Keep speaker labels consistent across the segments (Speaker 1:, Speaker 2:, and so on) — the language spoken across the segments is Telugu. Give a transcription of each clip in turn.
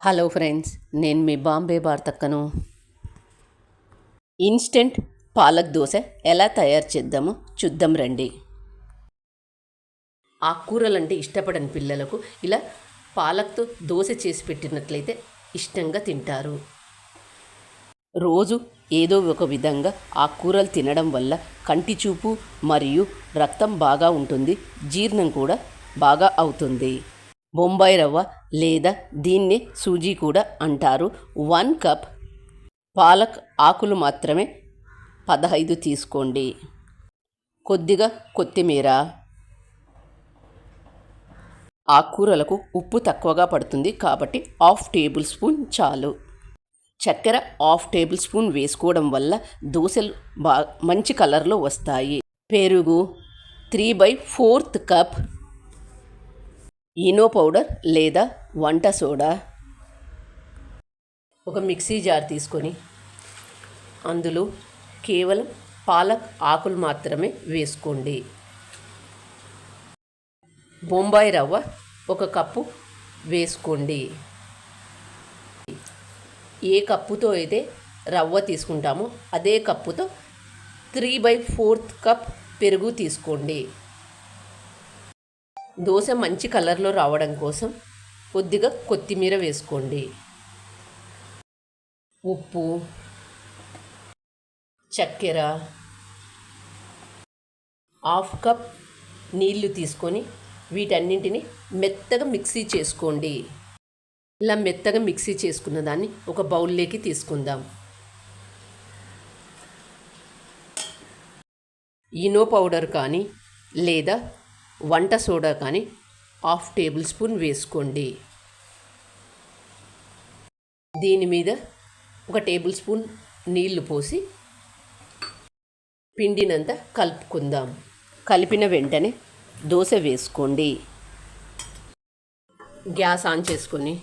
Speaker 1: హలో ఫ్రెండ్స్, నేను మీ బాంబే భారతక్కను. ఇన్స్టెంట్ పాలక్ దోశ ఎలా తయారు చేద్దామో చూద్దాం రండి. ఆకుకూరలంటే ఇష్టపడని పిల్లలకు ఇలా పాలక్తో దోశ చేసి పెట్టినట్లయితే ఇష్టంగా తింటారు. రోజు ఏదో ఒక విధంగా ఆకుకూరలు తినడం వల్ల కంటి చూపు మరియు రక్తం బాగా ఉంటుంది, జీర్ణం కూడా బాగా అవుతుంది. బొంబాయి రవ్వ లేదా దీన్నే సూజీ కూడా అంటారు. 1 కప్ పాలక్ ఆకులు మాత్రమే 15 తీసుకోండి. కొద్దిగా కొత్తిమీర. ఆకుకూరలకు ఉప్పు తక్కువగా పడుతుంది కాబట్టి 1/2 టేబుల్ స్పూన్ చాలు. చక్కెర 1/2 టేబుల్ స్పూన్ వేసుకోవడం వల్ల దోశలు మంచి కలర్లో వస్తాయి. పెరుగు 3/4 కప్. ఈనో పౌడర్ లేదా వంట సోడా. ఒక మిక్సీ జార్ తీసుకొని అందులో కేవలం పాలక్ ఆకులు మాత్రమే వేసుకోండి. బొంబాయి రవ్వ 1 కప్పు వేసుకోండి. ఏ కప్పుతో అయితే రవ్వ తీసుకుంటామో అదే కప్పుతో 3/4 కప్ పెరుగు తీసుకోండి. దోశ మంచి కలర్లో రావడం కోసం కొద్దిగా కొత్తిమీర వేసుకోండి. ఉప్పు, చక్కెర, 1/2 కప్ నీళ్లు తీసుకొని వీటన్నింటిని మెత్తగా మిక్సీ చేసుకోండి. ఇలా మెత్తగా మిక్సీ చేసుకున్న దాన్ని ఒక బౌల్లోకి తీసుకుందాం. ఈనో పౌడర్ కానీ లేదా వంట సోడా కానీ 1/2 టేబుల్ స్పూన్ వేసుకోండి. దీని మీద 1 టేబుల్ స్పూన్ నీళ్లు పోసి పిండినంత కలుపుకుందాం. కలిపిన వెంటనే దోశ వేసుకోండి. గ్యాస్ ఆన్ చేసుకొని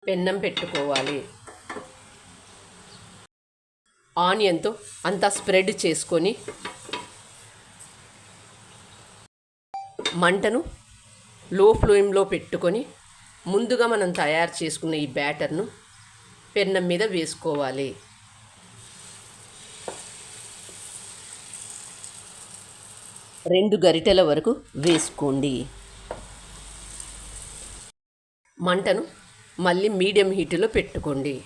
Speaker 1: పెన్నం పెట్టుకోవాలి. ఆనియన్తో అంతా స్ప్రెడ్ చేసుకొని మంటను లో ఫ్లేమ్లో పెట్టుకొని ముందుగా మనం తయారు చేసుకున్న ఈ బ్యాటర్ను పెన్నం మీద వేసుకోవాలి. రెండు గరిటెల వరకు వేసుకోండి. మంటను మళ్ళీ మీడియం హీట్లో పెట్టుకోండి.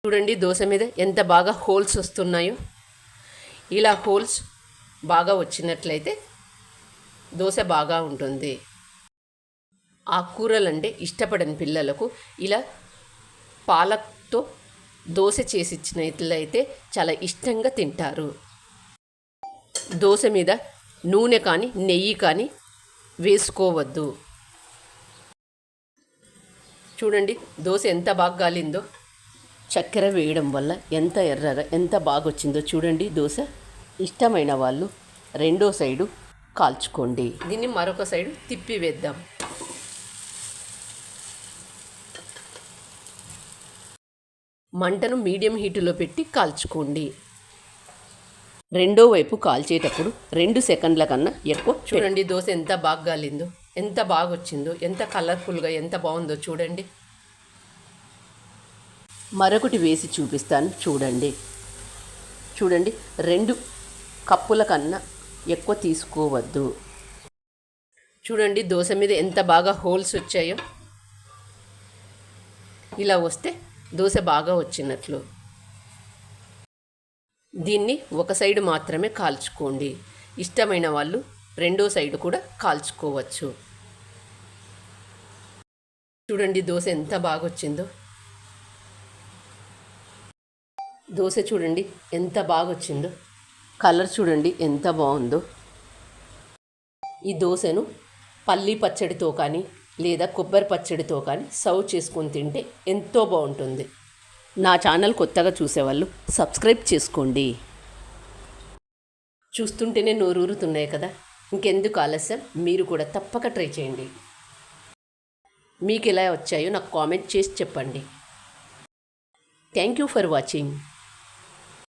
Speaker 1: చూడండి దోశ మీద ఎంత బాగా హోల్స్ వస్తున్నాయో. ఇలా హోల్స్ బాగా వచ్చినట్లయితే దోశ బాగా ఉంటుంది. ఆకుకూరలంటే ఇష్టపడని పిల్లలకు ఇలా పాలక్తో దోశ చేసి ఇచ్చినట్లయితే చాలా ఇష్టంగా తింటారు. దోశ మీద నూనె కానీ నెయ్యి కానీ వేసుకోవద్దు. చూడండి దోశ ఎంత బాగా గాలిందో. చక్కెర వేయడం వల్ల ఎంత ఎర్రగా ఎంత బాగా వచ్చిందో చూడండి దోశ. ఇష్టమైన వాళ్ళు రెండో సైడు కాల్చుకోండి. దీన్ని మరొక సైడు తిప్పి వేద్దాం. మంటను మీడియం హీటులో పెట్టి కాల్చుకోండి. రెండో వైపు కాల్చేటప్పుడు 2 సెకండ్ల కన్నా ఎక్కువ. చూడండి దోశ ఎంత బాగా గాలిందో, ఎంత బాగా వచ్చిందో, ఎంత కలర్ఫుల్గా ఎంత బాగుందో చూడండి. మరొకటి వేసి చూపిస్తాను చూడండి. చూడండి 2 కప్పుల కన్నా ఎక్కువ తీసుకోవద్దు. చూడండి దోశ మీద ఎంత బాగా హోల్స్ వచ్చాయో. ఇలా వస్తే దోశ బాగా వచ్చినట్లు. దీన్ని ఒక సైడు మాత్రమే కాల్చుకోండి. ఇష్టమైన వాళ్ళు రెండో సైడు కూడా కాల్చుకోవచ్చు. చూడండి దోశ ఎంత బాగా వచ్చిందో. దోశ చూడండి ఎంత బాగా వచ్చిందో. కలర్ చూడండి ఎంత బాగుందో. ఈ దోశను పల్లీ పచ్చడితో కానీ లేదా కొబ్బరి పచ్చడితో కానీ సర్వ్ చేసుకొని తింటే ఎంతో బాగుంటుంది. నా ఛానల్ కొత్తగా చూసేవాళ్ళు సబ్స్క్రైబ్ చేసుకోండి. చూస్తుంటేనే నోరూరుతున్నాయి కదా. ఇంకెందుకు ఆలస్యం, మీరు కూడా తప్పక ట్రై చేయండి. మీకు ఎలా వచ్చాయో నాకు కామెంట్ చేసి చెప్పండి. Thank you for watching.